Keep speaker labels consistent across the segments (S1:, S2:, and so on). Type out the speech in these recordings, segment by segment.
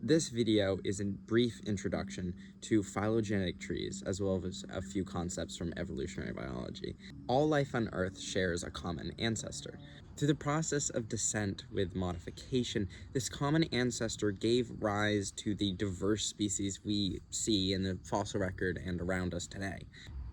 S1: This video is a brief introduction to phylogenetic trees, as well as a few concepts from evolutionary biology. All life on Earth shares a common ancestor. Through the process of descent with modification, this common ancestor gave rise to the diverse species we see in the fossil record and around us today.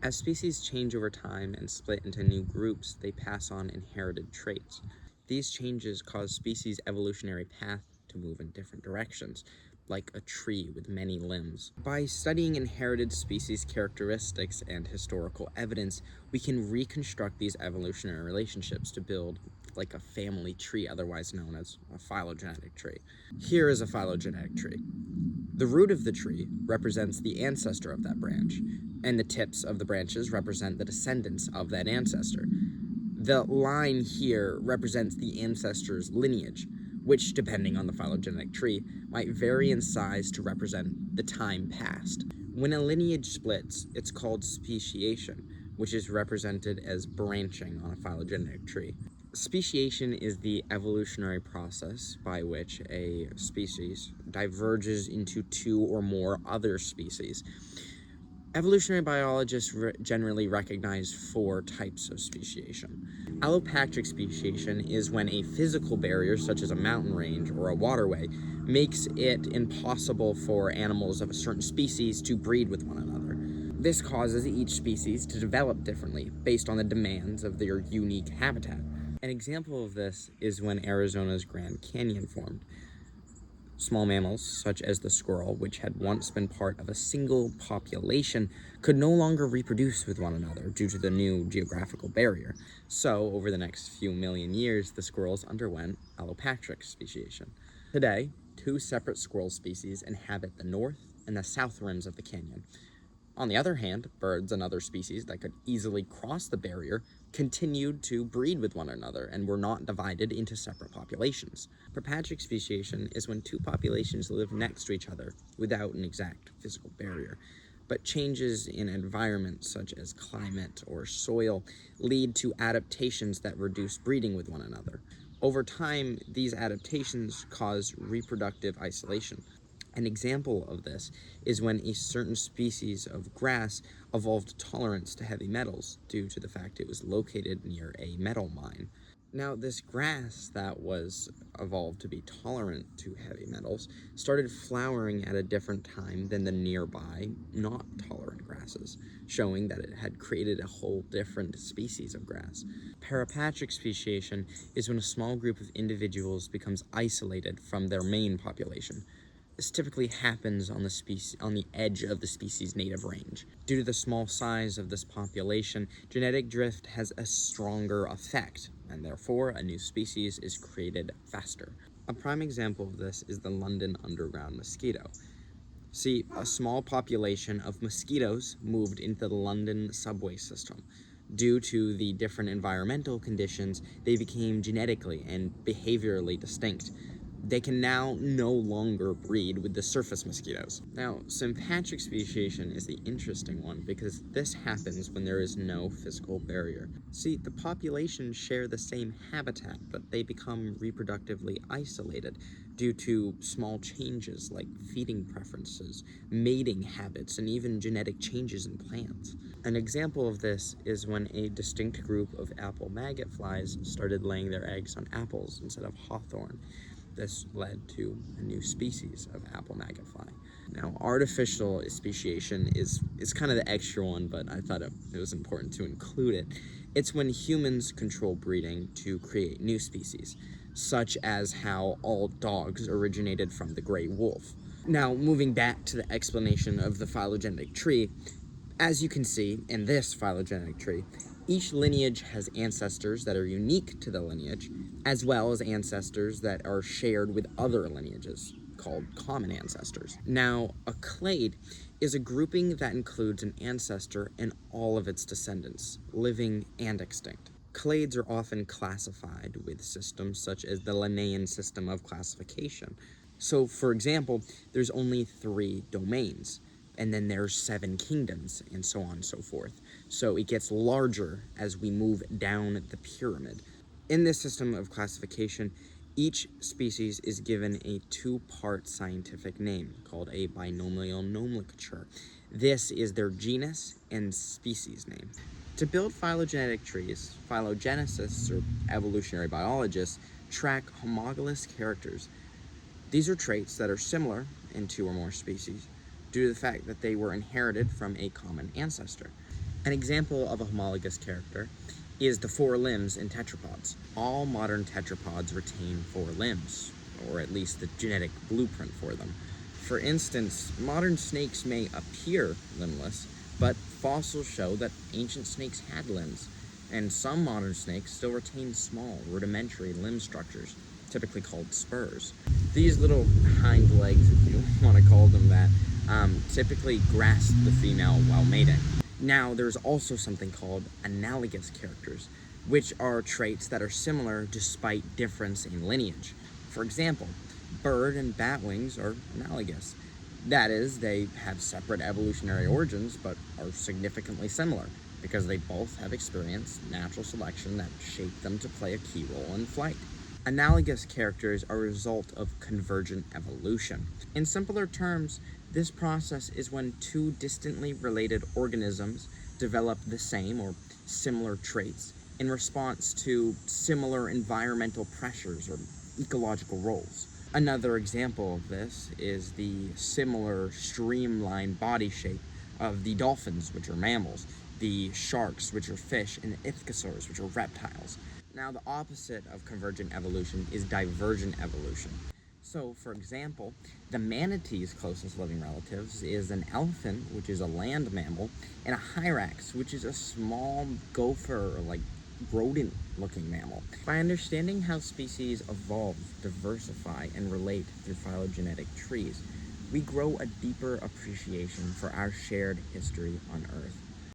S1: As species change over time and split into new groups, they pass on inherited traits. These changes cause species' evolutionary path to move in different directions, like a tree with many limbs. By studying inherited species characteristics and historical evidence, we can reconstruct these evolutionary relationships to build like a family tree, otherwise known as a phylogenetic tree. Here is a phylogenetic tree. The root of the tree represents the ancestor of that branch, and the tips of the branches represent the descendants of that ancestor. The line here represents the ancestor's lineage, which, depending on the phylogenetic tree, might vary in size to represent the time past. When a lineage splits, it's called speciation, which is represented as branching on a phylogenetic tree. Speciation is the evolutionary process by which a species diverges into two or more other species. Evolutionary biologists generally recognize four types of speciation. Allopatric speciation is when a physical barrier, such as a mountain range or a waterway, makes it impossible for animals of a certain species to breed with one another. This causes each species to develop differently based on the demands of their unique habitat. An example of this is when Arizona's Grand Canyon formed. Small mammals, such as the squirrel, which had once been part of a single population, could no longer reproduce with one another due to the new geographical barrier. So, over the next few million years, the squirrels underwent allopatric speciation. Today, two separate squirrel species inhabit the north and the south rims of the canyon. On the other hand, birds and other species that could easily cross the barrier continued to breed with one another and were not divided into separate populations. Propatric speciation is when two populations live next to each other without an exact physical barrier, but changes in environments such as climate or soil lead to adaptations that reduce breeding with one another. Over time, these adaptations cause reproductive isolation. An example of this is when a certain species of grass evolved tolerance to heavy metals due to the fact it was located near a metal mine. Now, this grass that was evolved to be tolerant to heavy metals started flowering at a different time than the nearby not tolerant grasses, showing that it had created a whole different species of grass. Parapatric speciation is when a small group of individuals becomes isolated from their main population. This typically happens on the edge of the species' native range. Due to the small size of this population, genetic drift has a stronger effect, and therefore a new species is created faster. A prime example of this is the London Underground mosquito. See, a small population of mosquitoes moved into the London subway system. Due to the different environmental conditions, they became genetically and behaviorally distinct. They can now no longer breed with the surface mosquitoes. Now, sympatric speciation is the interesting one because this happens when there is no physical barrier. See, the populations share the same habitat, but they become reproductively isolated due to small changes like feeding preferences, mating habits, and even genetic changes in plants. An example of this is when a distinct group of apple maggot flies started laying their eggs on apples instead of hawthorn. This led to a new species of apple maggot fly. Now, artificial speciation is kind of the extra one, but I thought it was important to include it. It's when humans control breeding to create new species, such as how all dogs originated from the gray wolf. Now, moving back to the explanation of the phylogenetic tree, as you can see in this phylogenetic tree, each lineage has ancestors that are unique to the lineage, as well as ancestors that are shared with other lineages, called common ancestors. Now, a clade is a grouping that includes an ancestor and all of its descendants, living and extinct. Clades are often classified with systems such as the Linnaean system of classification. So, for example, there's only 3 domains, and then there's 7 kingdoms, and so on and so forth. So it gets larger as we move down the pyramid. In this system of classification, Each species is given a two-part scientific name called a binomial nomenclature. This is their genus and species name. To build phylogenetic trees, phylogenetists, or evolutionary biologists, track homologous characters. These are traits that are similar in two or more species due to the fact that they were inherited from a common ancestor. An example of a homologous character is the four limbs in tetrapods. All modern tetrapods retain four limbs, or at least the genetic blueprint for them. For instance, modern snakes may appear limbless, but fossils show that ancient snakes had limbs, and some modern snakes still retain small, rudimentary limb structures, typically called spurs. These little hind legs, if you want to call them that, typically grasp the female while mating. Now, there's also something called analogous characters, which are traits that are similar despite difference in lineage. For example, bird and bat wings are analogous. That is, they have separate evolutionary origins, but are significantly similar, because they both have experienced natural selection that shaped them to play a key role in flight. Analogous characters are a result of convergent evolution. In simpler terms, this process is when two distantly related organisms develop the same or similar traits in response to similar environmental pressures or ecological roles. Another example of this is the similar streamlined body shape of the dolphins, which are mammals, the sharks, which are fish, and the ichthyosaurs, which are reptiles. Now, the opposite of convergent evolution is divergent evolution. So, for example, the manatee's closest living relatives is an elephant, which is a land mammal, and a hyrax, which is a small gopher or like rodent-looking mammal. By understanding how species evolve, diversify, and relate through phylogenetic trees, we grow a deeper appreciation for our shared history on Earth.